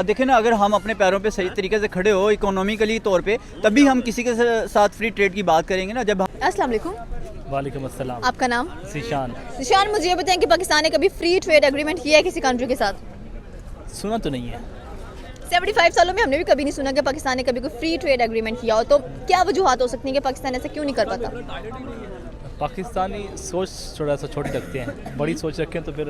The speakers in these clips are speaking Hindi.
देखें ना, अगर हम अपने पैरों पे सही तरीके से खड़े हो इकोनॉमिकली तौर पे, तभी हम किसी के साथ फ्री ट्रेड की बात करेंगे ना। जब अस्सलाम वालेकुम। वालेकुम अस्सलाम। आपका नाम? सिशान। निशान, मुझे ये बताएं कि पाकिस्तान ने कभी फ्री ट्रेड एग्रीमेंट किया है किसी कंट्री के साथ? सुना तो नहीं है। 75 सालों में हमने भी कभी नहीं सुना कि पाकिस्तान ने कभी कोई फ्री ट्रेड एग्रीमेंट किया हो। तो क्या वजूहत हो सकती है कि पाकिस्तान ऐसा क्यों नहीं कर पाता? पाकिस्तानी सोच थोड़ा सा छोटी रखते हैं, बड़ी सोच रखें तो फिर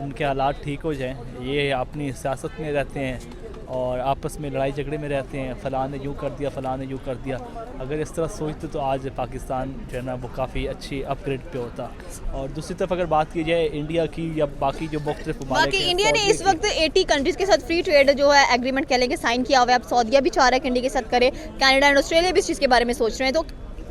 उनके हालात ठीक हो जाएं। ये अपनी सियासत में रहते हैं और आपस में लड़ाई झगड़े में रहते हैं, फ़लाँ ने यूँ कर दिया, फ़लाँ ने यूँ कर दिया। अगर इस तरह सोचते तो आज पाकिस्तान जो है ना वो काफ़ी अच्छी अपग्रेड पे होता। और दूसरी तरफ अगर बात की जाए इंडिया की या बाकी जो मुख्तलिफ बाकी इंडिया ने इस वक्त 80 कंट्रीज़ के साथ फ्री ट्रेड जो है एग्रीमेंट कह लेंगे साइन किया हुआ है। अब सऊदीया भी चाह रहा है कि इंडिया के साथ करे, कनाडा एंड ऑस्ट्रेलिया भी इस चीज़ के बारे में सोच रहे हैं। तो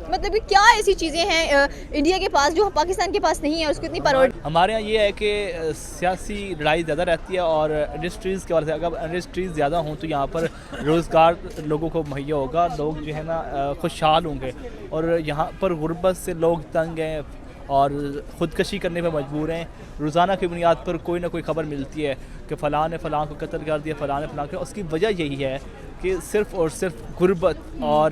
मतलब कि क्या ऐसी चीज़ें हैं इंडिया के पास जो पाकिस्तान के पास नहीं है, उसको इतनी प्रायोरिटी? हमारे यहाँ ये है कि सियासी लड़ाई ज़्यादा रहती है और इंडस्ट्रीज़ के वजह से अगर इंडस्ट्रीज़ ज़्यादा हों तो यहाँ पर रोज़गार लोगों को मुहैया होगा, लोग जो है ना खुशहाल होंगे। और यहाँ पर गुर्बत से लोग तंग हैं और ख़ुदकशी करने पर मजबूर हैं। रोज़ाना की बुनियाद पर कोई ना कोई ख़बर मिलती है कि फ़लाँ ने फ़लाँ को कत्ल कर दिया, फ़लाँ ने फ़लाँ को। उसकी वजह यही है कि सिर्फ़ और सिर्फ गुर्बत और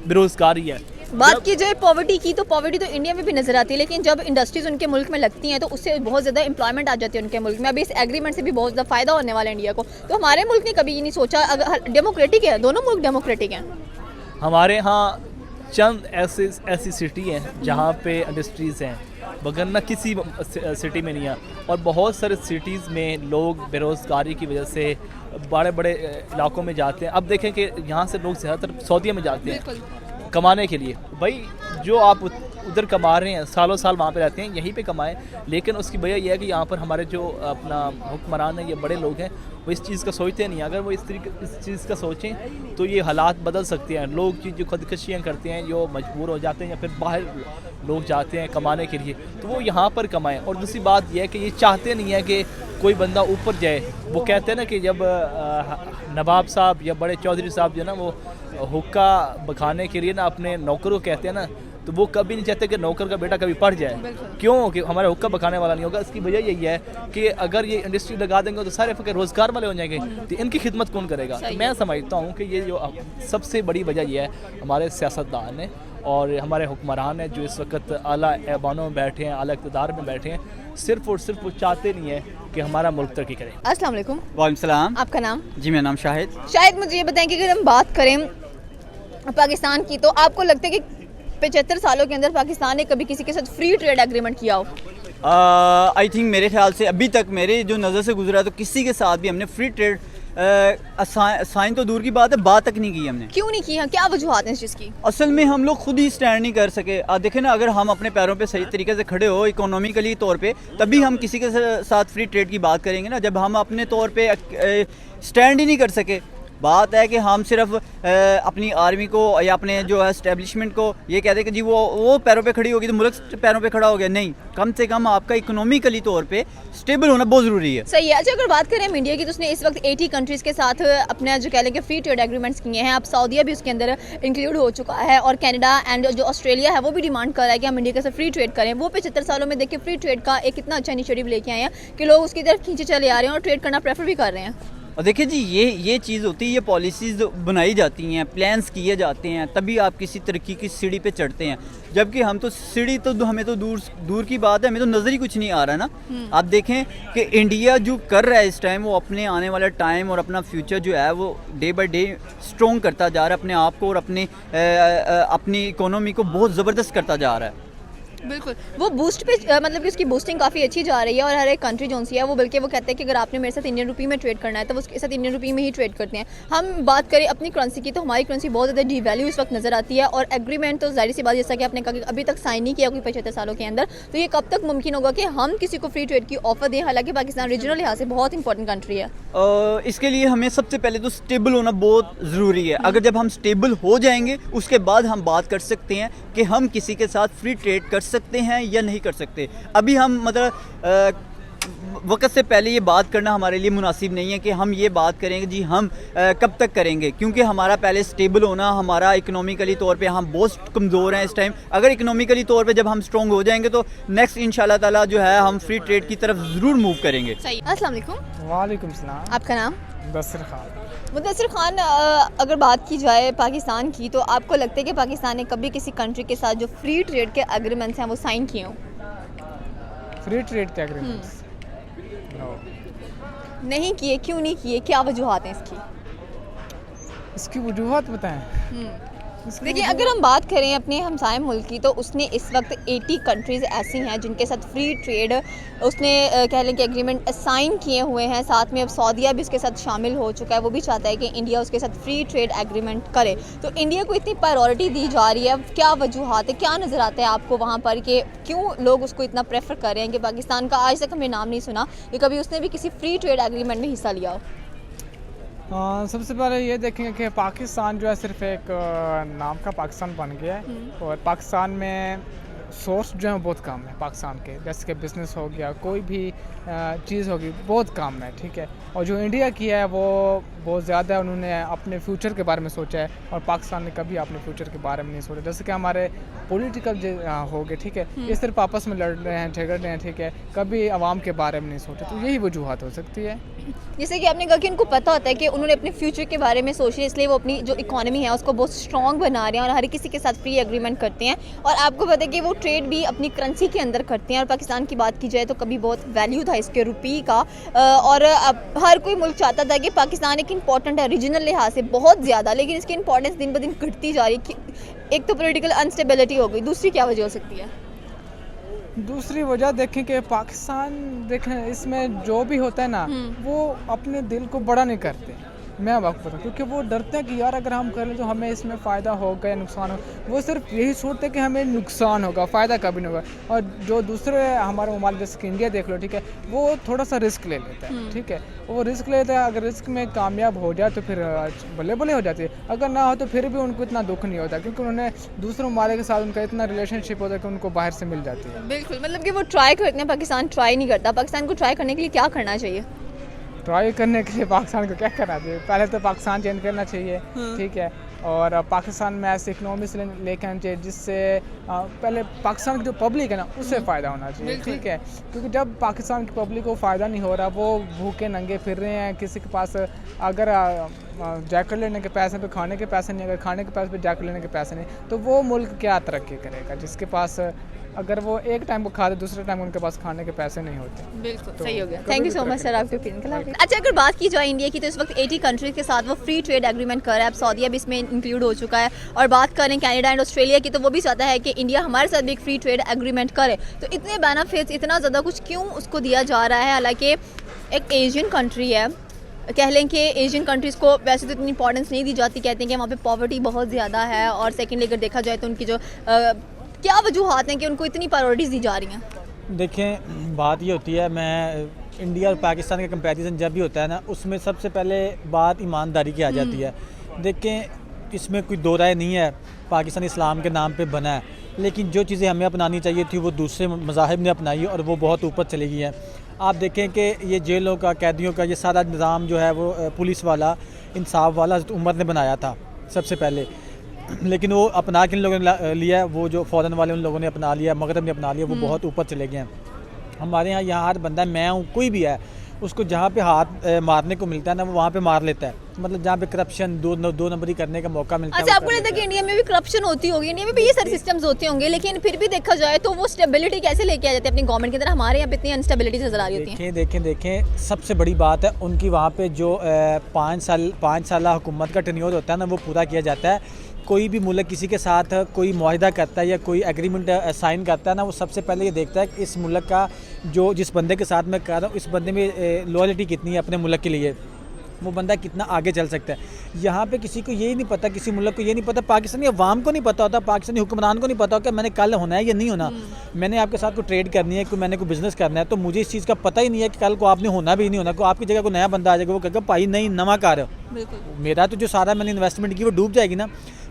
बेरोज़गारी है। बात की जाए पॉवर्टी की, तो पॉवर्टी तो इंडिया में भी नजर आती है, लेकिन जब इंडस्ट्रीज उनके मुल्क में लगती हैं तो उससे बहुत ज़्यादा एम्प्लॉयमेंट आ जाती है उनके मुल्क में। अभी इस एग्रीमेंट से भी बहुत ज़्यादा फ़ायदा होने वाला है इंडिया को। तो हमारे मुल्क ने कभी ये नहीं सोचा, अगर डेमोक्रेटिक है, दोनों मुल्क डेमोक्रेटिक हैं। हमारे यहाँ चंद ऐसी सिटी हैं जहाँ पे इंडस्ट्रीज़ हैं, वगरना किसी सिटी में नहीं है। और बहुत सारे सिटीज़ में लोग बेरोज़गारी की वजह से बड़े बड़े इलाकों में जाते हैं। अब देखें कि यहाँ से लोग ज़्यादातर सऊदीया में जाते हैं कमाने के लिए। भाई जो आप उधर कमा रहे हैं, सालों साल वहाँ पे रहते हैं, यहीं पे कमाएं। लेकिन उसकी वजह यह है कि यहाँ पर हमारे जो अपना हुक्मरान हैं, ये बड़े लोग हैं, वो इस चीज़ का सोचते नहीं। अगर वो इस चीज़ का सोचें तो ये हालात बदल सकते हैं। लोग जो खुदकशियाँ करते हैं, जो मजबूर हो जाते हैं या फिर बाहर लोग जाते हैं कमाने के लिए, तो वो यहाँ पर कमाएँ। और दूसरी बात यह है कि ये चाहते नहीं है कि कोई बंदा ऊपर जाए। वो कहते हैं ना कि जब नवाब साहब या बड़े चौधरी साहब जो है ना वो हुक्का बखाने के लिए ना अपने नौकर को कहते हैं ना, तो वो कभी नहीं चाहते कि नौकर का बेटा कभी पढ़ जाए। क्यों? कि हमारा हुक्का बखाने वाला नहीं होगा। इसकी वजह यही है कि अगर ये इंडस्ट्री लगा देंगे तो सारे फकर रोज़गार वाले हो जाएंगे, तो इनकी खिदमत कौन करेगा? तो मैं समझता हूँ कि ये जो सबसे बड़ी वजह यह है हमारे सियासतदान ने और हमारे हुक्मरान हैं जो इस वक्त आला ऐवानों में बैठे हैं, आला इक़्तिदार में बैठे हैं। सिर्फ और सिर्फ वो चाहते नहीं है कि हमारा मुल्क तरक्की करे। अस्सलाम वालेकुम। वालेकुम सलाम। आपका नाम? जी, मेरा नाम शाहिद। शायद मुझे ये बताएं कि अगर हम बात करें पाकिस्तान की, तो आपको लगता है कि 75 सालों के अंदर पाकिस्तान ने कभी किसी के साथ फ्री ट्रेड एग्रीमेंट किया हो? आई थिंक मेरे ख्याल से अभी तक मेरे जो नज़र से गुजरा तो किसी के साथ भी हमने फ्री ट्रेड साइन तो दूर की बात है, बात तक नहीं की हमने। क्यों नहीं किया? क्या वजूहत है इस चीज़ की? असल में हम लोग खुद ही स्टैंड नहीं कर सके। देखें ना, अगर हम अपने पैरों पे सही तरीके से खड़े हो इकोनॉमिकली तौर पे, तभी हम किसी के साथ फ्री ट्रेड की बात करेंगे ना। जब हम अपने तौर पे स्टैंड ही नहीं कर सके, बात है कि हम सिर्फ अपनी आर्मी को या अपने जो है एस्टेब्लिशमेंट को ये कहते हैं कि जी वो पैरों पे खड़ी होगी तो मुल्क पैरों पे खड़ा हो गया। नहीं, कम से कम आपका इकोनॉमिकली तौर पे स्टेबल होना बहुत ज़रूरी है। सही है। अच्छा, अगर बात करें हम इंडिया की, तो उसने इस वक्त 80 कंट्रीज़ के साथ अपने जो कह लें कि फ्री ट्रेड एग्रीमेंट्स किए हैं। अब सऊदीया भी उसके अंदर इंक्लूड हो चुका है और कनाडा एंड जो ऑस्ट्रेलिया है वो भी डिमांड कर रहा है कि हम इंडिया के साथ फ्री ट्रेड करें। वो 75 सालों में देखिए फ्री ट्रेड का एक कितना अच्छा इनिशिएटिव लेके आए हैं कि लोग उसकी तरफ खींचे चले आ रहे हैं और ट्रेड करना प्रेफर भी कर रहे हैं। और देखिए जी, ये चीज़ होती है, ये पॉलिसीज़ बनाई जाती हैं, प्लान्स किए जाते हैं, तभी आप किसी तरक्की की सीढ़ी पे चढ़ते हैं। जबकि हम तो सीढ़ी तो हमें तो दूर की बात है, हमें तो नज़र ही कुछ नहीं आ रहा ना। आप देखें कि इंडिया जो कर रहा है इस टाइम, वो अपने आने वाला टाइम और अपना फ्यूचर जो है वो डे बाई डे स्ट्रॉन्ग करता जा रहा है अपने आप को और अपनी इकोनॉमी को बहुत ज़बरदस्त करता जा रहा है। बिल्कुल, वो बूस्ट पे मतलब कि उसकी बूस्टिंग काफ़ी अच्छी जा रही है। और हर एक कंट्री जो सी है वो बल्कि वो कहते हैं कि अगर आपने मेरे साथ इंडियन रुपी में ट्रेड करना है तो वो उसके साथ इंडियन रुपी में ही ट्रेड करते हैं। हम बात करें अपनी करेंसी की, तो हमारी करेंसी बहुत ज़्यादा डिवैल्यू इस वक्त नज़र आती है। और एग्रीमेंट तो जाहिर सी बात, जैसा कि आपने कहा कि अभी तक साइन नहीं किया कोई 75 सालों के अंदर, तो ये कब तक मुमकिन होगा कि हम किसी को फ्री ट्रेड की ऑफर दें? हालांकि पाकिस्तान रीजनल लिहाज से बहुत इंपॉर्टेंट कंट्री है। इसके लिए हमें सबसे पहले तो स्टेबल होना बहुत ज़रूरी है। अगर जब हम स्टेबल हो जाएंगे उसके बाद हम बात कर सकते हैं कि हम किसी के साथ फ्री ट्रेड कर सकते हैं या नहीं कर सकते। अभी हम मतलब वक्त से पहले ये बात करना हमारे लिए मुनासिब नहीं है कि हम ये बात करेंगे जी हम कब तक करेंगे, क्योंकि हमारा पहले स्टेबल होना, हमारा इकोनॉमिकली तौर पे हम बहुत कमज़ोर हैं इस टाइम। अगर इकोनॉमिकली तौर पे जब हम स्ट्रॉन्ग हो जाएंगे तो नेक्स्ट इंशाल्लाह ताला जो है हम फ्री ट्रेड की तरफ ज़रूर मूव करेंगे। सही। अस्सलाम वालेकुम। वालेकुम सलाम। आपका नाम? मुदस्सिर खान। मुदस्सिर खान, अगर बात की जाए पाकिस्तान की, तो आपको लगता है कि पाकिस्तान ने कभी किसी कंट्री के साथ जो फ्री ट्रेड के एग्रीमेंट्स हैं वो साइन किए हों? फ्री ट्रेड के एग्रीमेंट्स नहीं किए, क्यों नहीं किए, क्या वजूहात हैं इसकी? इसकी वजूहत बताएं। इसकी देखिए, अगर हम बात करें अपने हमसाय मुल्क की, तो उसने इस वक्त 80 कंट्रीज़ ऐसी हैं जिनके साथ फ्री ट्रेड उसने कह लें कि एग्रीमेंट साइन किए हुए हैं। साथ में अब सऊदीया भी उसके साथ शामिल हो चुका है, वो भी चाहता है कि इंडिया उसके साथ फ्री ट्रेड एग्रीमेंट करे। तो इंडिया को इतनी प्रायोरिटी दी जा रही है, क्या वजूहात है, क्या नज़र आता है आपको वहाँ पर कि क्यों लोग उसको इतना प्रेफर कर रहे हैं? कि पाकिस्तान का आज तक हमने नाम नहीं सुना कि कभी उसने भी किसी फ्री ट्रेड एग्रीमेंट में हिस्सा लिया हो। सबसे पहले ये देखेंगे कि पाकिस्तान जो है सिर्फ एक नाम का पाकिस्तान बन गया है, और पाकिस्तान में सोर्स जो है बहुत कम है पाकिस्तान के। जैसे कि बिज़नेस हो गया, कोई भी चीज़ होगी, बहुत कम है, ठीक है। और जो इंडिया की है वो बहुत ज़्यादा है, उन्होंने अपने फ्यूचर के बारे में सोचा है, और पाकिस्तान ने कभी अपने फ्यूचर के बारे में नहीं सोचा। जैसे कि हमारे पॉलिटिकल हो गए, ठीक है, ये सिर्फ आपस में लड़ रहे हैं, झगड़ रहे हैं, ठीक है, कभी आवाम के बारे में नहीं सोचा। तो यही वजूहत हो सकती है। जैसे कि आपने कहा कि उनको पता होता है कि उन्होंने अपने फ्यूचर के बारे में सोचे, इसलिए वो अपनी जो इकोनॉमी है उसको बहुत स्ट्रॉन्ग बना रहे हैं और हर किसी के साथ फ्री एग्रीमेंट करते हैं। और आपको पता है कि वो ट्रेड भी अपनी करेंसी के अंदर करते हैं। और पाकिस्तान की बात की जाए तो कभी बहुत वैल्यू था इसके रुपये का, और अब हर कोई मुल्क चाहता था कि पाकिस्तान एक इम्पॉर्टेंट है रीजनल लिहाज से बहुत ज़्यादा, लेकिन इसकी इंपॉर्टेंस दिन ब दिन घटती जा रही है। एक तो पॉलिटिकल अनस्टेबिलिटी हो गई, दूसरी क्या वजह हो सकती है? दूसरी वजह देखें कि पाकिस्तान देखें इसमें जो भी होता है ना, वो अपने दिल को बड़ा नहीं करते। मैं अब आपको बताऊँ, क्योंकि वो डरते हैं कि यार अगर हम कर लें तो हमें इसमें फ़ायदा होगा या नुकसान होगा। वो सिर्फ यही सोचते हैं कि हमें नुकसान होगा, फ़ायदा कभी नहीं होगा। और जो दूसरे हमारे ममालिक जैसे कि इंडिया देख लो, ठीक है, वो थोड़ा सा रिस्क ले लेता है, ठीक है, वो रिस्क लेता है। अगर रिस्क में कामयाब हो जाए तो फिर बल्ले बल्ले हो जाती है, अगर ना हो तो फिर भी उनको इतना दुख नहीं होता, क्योंकि उन्होंने दूसरे ममालिक के साथ उनका इतना रिलेशनशिप होता है कि उनको बाहर से मिल जाती है। बिल्कुल, मतलब कि वो ट्राई करते हैं, पाकिस्तान ट्राई नहीं करता। पाकिस्तान को ट्राई करने के लिए क्या करना चाहिए? ट्राई करने के लिए पाकिस्तान को क्या करना चाहिए? पहले तो पाकिस्तान चेंज करना चाहिए, ठीक है, और पाकिस्तान में ऐसे इकनॉमी से लेकर आना चाहिए जिससे पहले पाकिस्तान की जो पब्लिक है ना उससे फ़ायदा होना चाहिए, ठीक है। क्योंकि जब पाकिस्तान की पब्लिक को फ़ायदा नहीं हो रहा, वो भूखे नंगे फिर रहे हैं, किसी के पास अगर जैकेट लेने के पैसे पे खाने के पैसे नहीं, अगर खाने के पैसे पे जैकेट लेने के पैसे नहीं, तो वो मुल्क क्या तरक्की करेगा जिसके पास अगर वो एक टाइम को खाते दूसरे टाइम उनके पास खाने के पैसे नहीं होते। बिल्कुल तो सही हो गया। कभी थैंक यू भी सो मच तरक्की सर आपके ओपिनियन के लिए। अच्छा, अगर बात की जाए इंडिया की, तो इस वक्त 80 कंट्रीज के साथ वो फ्री ट्रेड एग्रीमेंट कर रहा है। अब सऊदीया भी इसमें इंक्लूड हो चुका है। और बात करें कनाडा एंड ऑस्ट्रेलिया की, तो वो भी चाहता है कि इंडिया हमारे साथ भी एक फ्री ट्रेड एग्रीमेंट करे। तो इतने बेनिफिट्स, इतना ज़्यादा कुछ क्यों उसको दिया जा रहा है? हालांकि एक एशियन कंट्री है, कह लें कि एशियन कंट्रीज़ को वैसे तो इतनी इंपॉर्टेंस नहीं दी जाती। कहते हैं कि वहाँ पे पॉवर्टी बहुत ज़्यादा है, और सेकेंडली अगर देखा जाए तो उनकी जो क्या वजूहात हैं कि उनको इतनी प्रायोरिटीज़ दी जा रही हैं? देखें, बात ये होती है, मैं इंडिया और पाकिस्तान का कंपैरिजन जब भी होता है ना, उसमें सबसे पहले बात ईमानदारी की आ जाती है। देखें, इसमें कोई दो राय नहीं है, पाकिस्तान इस्लाम के नाम पे बना है, लेकिन जो चीज़ें हमें अपनानी चाहिए थी वो दूसरे मज़ाहिब ने अपनाई और वो बहुत ऊपर चली गई हैं। आप देखें कि ये जेलों का, कैदियों का ये सारा निज़ाम जो है वो पुलिस वाला, इंसाफ वाला हज़रत उमर ने बनाया था सबसे पहले, लेकिन वो अपना किन लोगों ने लिया, वो जो फ़ौरन वाले उन लोगों ने अपना लिया, मगरब ने अपना लिया, वो बहुत ऊपर चले गए हैं। हमारे यहाँ हर बंदा, मैं हूँ, कोई भी है, उसको जहाँ पे हाथ मारने को मिलता है ना वो वहाँ पे मार लेता है। मतलब जहाँ पे करप्शन, दो नंबरी करने का मौका मिलता है। अच्छा, आपको लगता है कि इंडिया में भी करप्शन होती होगी? इंडिया में भी ये सारे सिस्टम्स होते होंगे, लेकिन फिर भी देखा जाए तो वो स्टेबिलिटी कैसे लेके आ जाते हैं अपनी गवर्नमेंट की तरह? हमारे यहाँ पे इतनी अनस्टेबिलिटी नजर आ रही होती है। देखें, सबसे बड़ी बात है उनकी वहाँ पे जो 5 साल हुकूमत का टेन्योर होता है ना, वो पूरा किया जाता है। कोई भी मुल्क किसी के साथ कोई मुआहिदा करता है या कोई एग्रीमेंट साइन करता है ना, वो सबसे पहले ये देखता है कि इस मुल्क का जो जिस बंदे के साथ मैं कर रहा हूँ, इस बंदे में लॉयल्टी कितनी है अपने मुल्क के लिए, वो बंदा कितना आगे चल सकता है। यहाँ पे किसी को यही नहीं पता, किसी मुल्क को ये नहीं पता, पाकिस्तानी अवाम को नहीं पता होता, पाकिस्तानी हुक्मरान को नहीं पता होता मैंने कल होना है या नहीं होना। मैंने आपके साथ कोई ट्रेड करनी है, मैंने कोई बिज़नेस करना है, तो मुझे इस चीज़ का पता ही नहीं है कि कल को आपने होना भी नहीं होना। को आपकी जगह कोई नया बंदा आ जाएगा, वो कहेगा भाई नहीं, नवा कार, मेरा तो जो सारा मैंने इन्वेस्टमेंट की वो डूब जाएगी ना।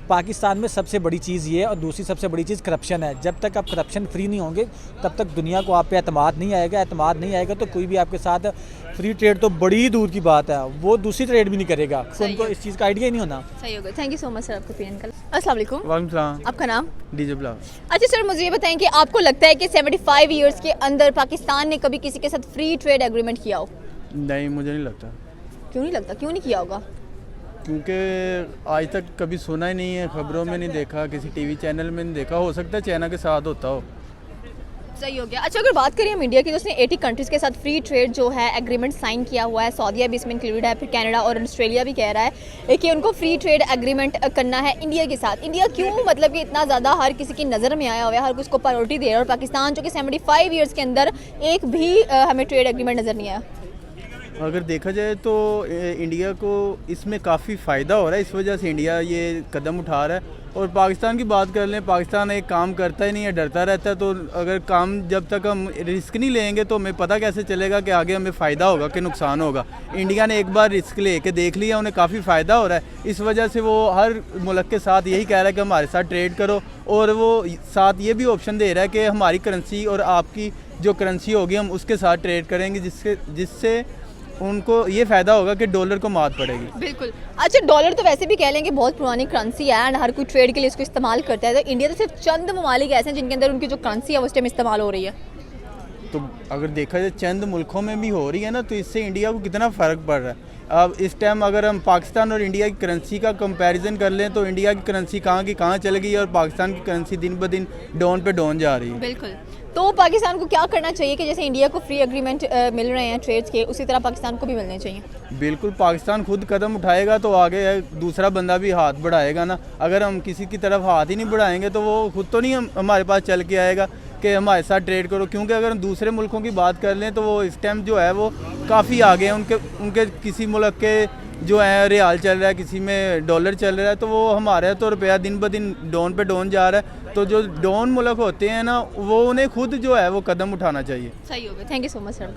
पाकिस्तान में सबसे बड़ी चीज़ ये है, और दूसरी सबसे बड़ी चीज़ करप्शन है। जब तक आप करप्शन फ्री नहीं होंगे तब तक दुनिया को आप पे एतमाद नहीं आएगा। एतमाद नहीं आएगा तो कोई भी आपके साथ फ्री ट्रेड तो बड़ी दूर की बात है, वो दूसरी ट्रेड भी नहीं करेगा। तो उनको इस चीज़ का आइडिया ही नहीं होना। सही हो गया। Thank you so much sir आपका ओपिनियन का। अस्सलाम वालेकुम। वालेकुम सलाम। आपका नाम? DJ blog. अच्छा सर, मुझे ये बताएं कि आपको लगता है कि 75 ईयर्स के अंदर पाकिस्तान ने कभी किसी के साथ फ्री ट्रेड एग्रीमेंट किया हो? नहीं, मुझे नहीं लगता। क्यों नहीं लगता, क्यों नहीं किया होगा? क्योंकि आज तक कभी सुना ही नहीं है, खबरों में नहीं देखा, किसी टीवी चैनल में नहीं देखा। हो सकता है चाइना के साथ होता हो। सही हो गया। अच्छा, अगर बात करें हम इंडिया की, तो उसने 80 कंट्रीज़ के साथ फ्री ट्रेड जो है एग्रीमेंट साइन किया हुआ है। सऊदीया भी इसमें इंक्लूडेड है, फिर कनाडा और ऑस्ट्रेलिया भी कह रहा है कि उनको फ्री ट्रेड एग्रीमेंट करना है इंडिया के साथ। इंडिया क्यों मतलब कि इतना ज़्यादा हर किसी की नज़र में आया हुआ है, हर किसी को प्रायोरिटी दे रहा है, और पाकिस्तान जो कि 75 ईयर्स के अंदर एक भी हमें ट्रेड एग्रीमेंट नज़र नहीं आया? अगर देखा जाए तो इंडिया को इसमें काफ़ी फ़ायदा हो रहा है, इस वजह से इंडिया ये कदम उठा रहा है। और पाकिस्तान की बात कर लें, पाकिस्तान एक काम करता ही नहीं है, डरता रहता है। तो अगर काम जब तक हम रिस्क नहीं लेंगे तो हमें पता कैसे चलेगा कि आगे हमें फ़ायदा होगा कि नुकसान होगा। इंडिया ने एक बार रिस्क लेके देख लिया, उन्हें काफ़ी फ़ायदा हो रहा है। इस वजह से वो हर मुल्क के साथ यही कह रहा है कि हमारे साथ ट्रेड करो, और वो साथ ये भी ऑप्शन दे रहा है कि हमारी करेंसी और आपकी जो करेंसी होगी हम उसके साथ ट्रेड करेंगे, जिससे उनको ये फ़ायदा होगा कि डॉलर को मात पड़ेगी। बिल्कुल। अच्छा, डॉलर तो वैसे भी कह लेंगे बहुत पुरानी करेंसी है एंड हर कोई ट्रेड के लिए इसको इस्तेमाल करता है। तो इंडिया तो सिर्फ चंद ममालिक ऐसे हैं जिनके अंदर उनकी जो करेंसी है वो उस टाइम इस्तेमाल हो रही है। तो अगर देखा जाए चंद मुल्कों में भी हो रही है ना, तो इससे इंडिया को कितना फ़र्क पड़ रहा है। अब इस टाइम अगर हम पाकिस्तान और इंडिया की करेंसी का कंपैरिजन कर लें तो इंडिया की करेंसी कहाँ की कहाँ चल गई है, और पाकिस्तान की करेंसी दिन ब दिन डाउन पे डाउन जा रही है। बिल्कुल। तो पाकिस्तान को क्या करना चाहिए कि जैसे इंडिया को फ्री एग्रीमेंट मिल रहे हैं ट्रेड्स के, उसी तरह पाकिस्तान को भी मिलने चाहिए? बिल्कुल, पाकिस्तान खुद कदम उठाएगा तो आगे दूसरा बंदा भी हाथ बढ़ाएगा ना। अगर हम किसी की तरफ हाथ ही नहीं बढ़ाएंगे तो वो खुद तो नहीं हमारे पास चल के आएगा कि हमारे साथ ट्रेड करो। क्योंकि अगर हम दूसरे मुल्कों की बात कर लें तो वो इस टाइम जो है वो काफ़ी आगे हैं। उनके किसी मुल्क के जो है रियाल चल रहा है, किसी में डॉलर चल रहा है, तो वो हमारे तो रुपया दिन ब दिन डाउन पे डाउन जा रहा है। तो जो डाउन मुल्क होते हैं ना, वो उन्हें खुद जो है वो कदम उठाना चाहिए। सही हो गया। Thank you so much sir.